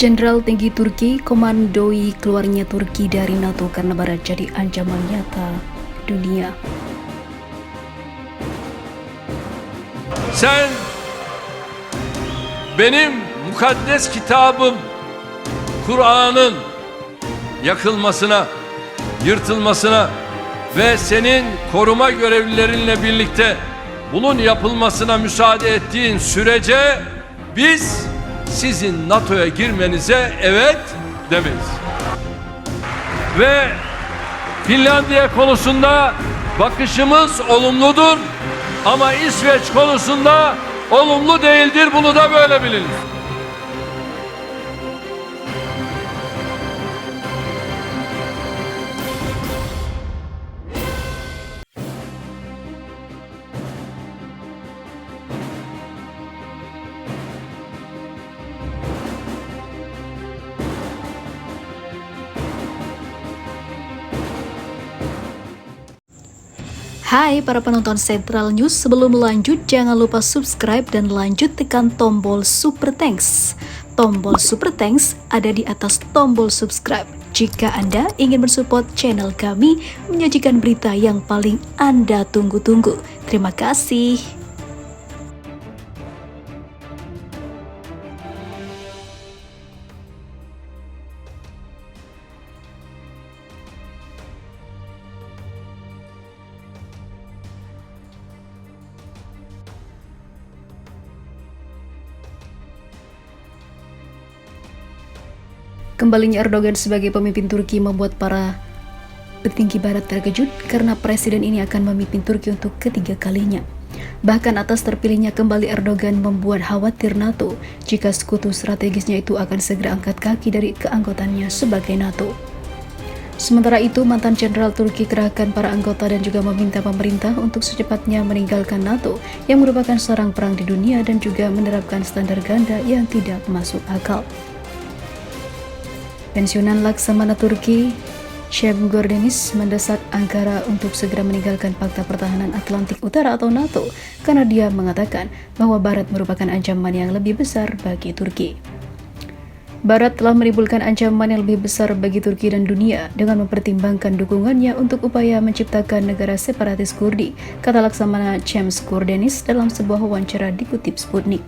Jenderal tinggi Turki komandoi keluarnya Turki dari NATO karena Barat jadi ancaman nyata dunia. Sen benim mukaddes kitabım Kur'an'ın yakılmasına, yırtılmasına ve senin koruma görevlilerinle birlikte bunun yapılmasına müsaade ettiğin sürece biz sizin NATO'ya girmenize evet demeyiz. Ve Finlandiya konusunda bakışımız olumludur ama İsveç konusunda olumlu değildir, bunu da böyle bilin. Hai para penonton Central News, sebelum lanjut jangan lupa subscribe dan lanjut tekan tombol Super Thanks. Tombol Super Thanks ada di atas tombol subscribe. Jika Anda ingin mensupport channel kami menyajikan berita yang paling Anda tunggu-tunggu. Terima kasih. Kembalinya Erdogan sebagai pemimpin Turki membuat para petinggi barat terkejut karena presiden ini akan memimpin Turki untuk ketiga kalinya. Bahkan atas terpilihnya kembali Erdogan membuat khawatir NATO jika sekutu strategisnya itu akan segera angkat kaki dari keanggotaannya sebagai NATO. Sementara itu, mantan jenderal Turki kerahkan para anggota dan juga meminta pemerintah untuk secepatnya meninggalkan NATO yang merupakan sarang perang di dunia dan juga menerapkan standar ganda yang tidak masuk akal. Pensiunan Laksamana Turki, Cem Gördeniz mendesak Ankara untuk segera meninggalkan Fakta Pertahanan Atlantik Utara atau NATO karena dia mengatakan bahwa Barat merupakan ancaman yang lebih besar bagi Turki. Barat telah menimbulkan ancaman yang lebih besar bagi Turki dan dunia dengan mempertimbangkan dukungannya untuk upaya menciptakan negara separatis Kurdi, kata Laksamana Cem Gördeniz dalam sebuah wawancara dikutip Sputnik.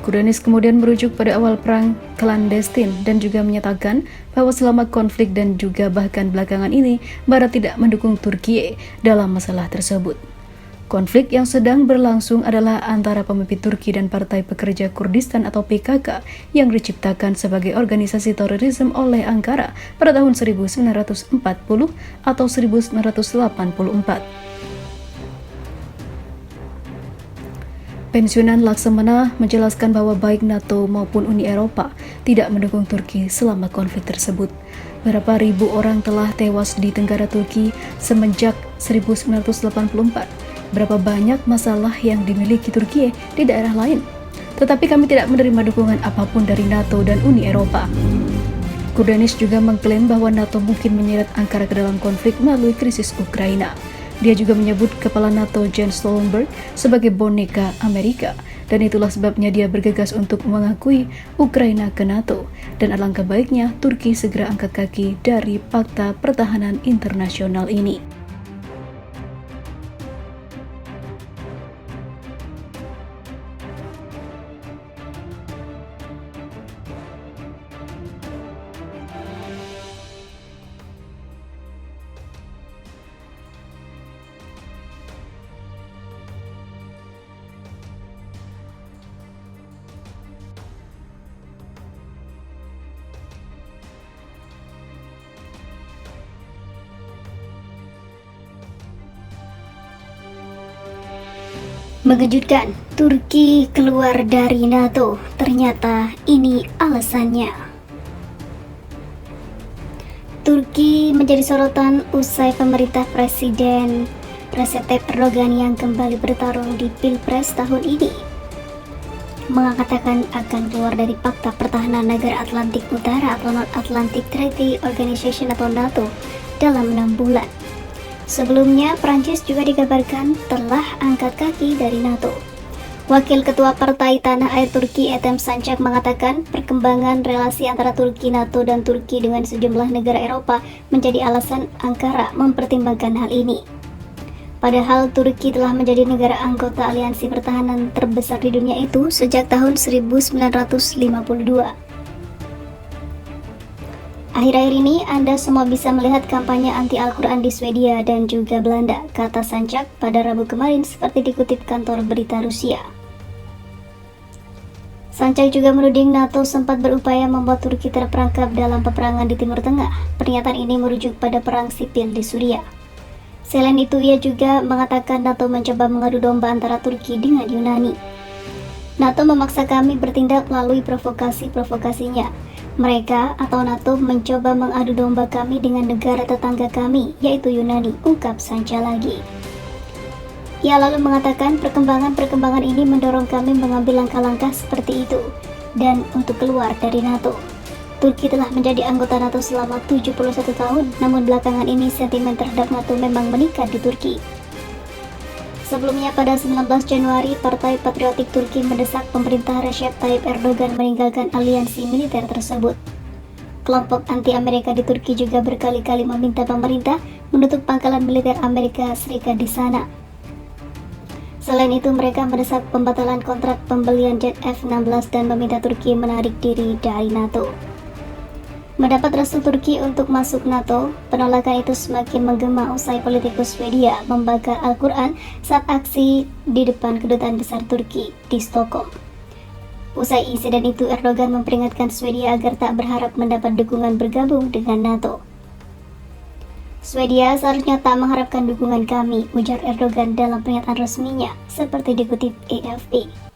Gördeniz kemudian merujuk pada awal perang klandestin dan juga menyatakan bahwa selama konflik dan juga bahkan belakangan ini Barat tidak mendukung Turki dalam masalah tersebut. Konflik yang sedang berlangsung adalah antara pemimpin Turki dan Partai Pekerja Kurdistan atau PKK yang diciptakan sebagai organisasi terorisme oleh Ankara pada tahun 1940 atau 1984. Pensiunan Laksamana menjelaskan bahwa baik NATO maupun Uni Eropa tidak mendukung Turki selama konflik tersebut. Berapa ribu orang telah tewas di Tenggara Turki semenjak 1984. Berapa banyak masalah yang dimiliki Turki di daerah lain. Tetapi kami tidak menerima dukungan apapun dari NATO dan Uni Eropa. Gördeniz juga mengklaim bahwa NATO mungkin menyeret Ankara ke dalam konflik melalui krisis Ukraina. Dia juga menyebut kepala NATO Jens Stoltenberg sebagai boneka Amerika, dan itulah sebabnya dia bergegas untuk mengakui Ukraina ke NATO, dan alangkah baiknya Turki segera angkat kaki dari Fakta Pertahanan Internasional ini. Mengejutkan, Turki keluar dari NATO. Ternyata ini alasannya. Turki menjadi sorotan usai pemerintah Presiden Recep Tayyip Erdogan yang kembali bertarung di Pilpres tahun ini mengatakan akan keluar dari Fakta Pertahanan Negara Atlantik Utara atau North Atlantic Treaty Organization atau NATO dalam 6 bulan. Sebelumnya, Prancis juga dikabarkan telah angkat kaki dari NATO. Wakil Ketua Partai Tanah Air Turki Ethem Sancak mengatakan perkembangan relasi antara Turki, NATO, dan Turki dengan sejumlah negara Eropa menjadi alasan Ankara mempertimbangkan hal ini. Padahal Turki telah menjadi negara anggota aliansi pertahanan terbesar di dunia itu sejak tahun 1952. Akhir-akhir ini Anda semua bisa melihat kampanye anti Al-Quran di Swedia dan juga Belanda, kata Sancak pada Rabu kemarin seperti dikutip kantor berita Rusia. Sancak juga menuding NATO sempat berupaya membuat Turki terperangkap dalam peperangan di Timur Tengah. Pernyataan ini merujuk pada perang sipil di Suriah. Selain itu, ia juga mengatakan NATO mencoba mengadu domba antara Turki dengan Yunani. NATO memaksa kami bertindak melalui provokasi-provokasinya. Mereka atau NATO mencoba mengadu domba kami dengan negara tetangga kami, yaitu Yunani, ungkap Sancak lagi. Ia lalu mengatakan perkembangan ini mendorong kami mengambil langkah-langkah seperti itu dan untuk keluar dari NATO. Turki telah menjadi anggota NATO selama 71 tahun, namun belakangan ini sentimen terhadap NATO memang meningkat di Turki. Sebelumnya pada 19 Januari, Partai Patriotik Turki mendesak pemerintah Recep Tayyip Erdogan meninggalkan aliansi militer tersebut. Kelompok anti-Amerika di Turki juga berkali-kali meminta pemerintah menutup pangkalan militer Amerika Serikat di sana. Selain itu, mereka mendesak pembatalan kontrak pembelian jet F-16 dan meminta Turki menarik diri dari NATO. Mendapat restu Turki untuk masuk NATO, penolakan itu semakin menggema usai politikus Swedia membakar Al-Quran saat aksi di depan kedutaan besar Turki di Stockholm. Usai insiden itu, Erdogan memperingatkan Swedia agar tak berharap mendapat dukungan bergabung dengan NATO. Swedia seharusnya tak mengharapkan dukungan kami, ujar Erdogan dalam pernyataan resminya, seperti dikutip AFP.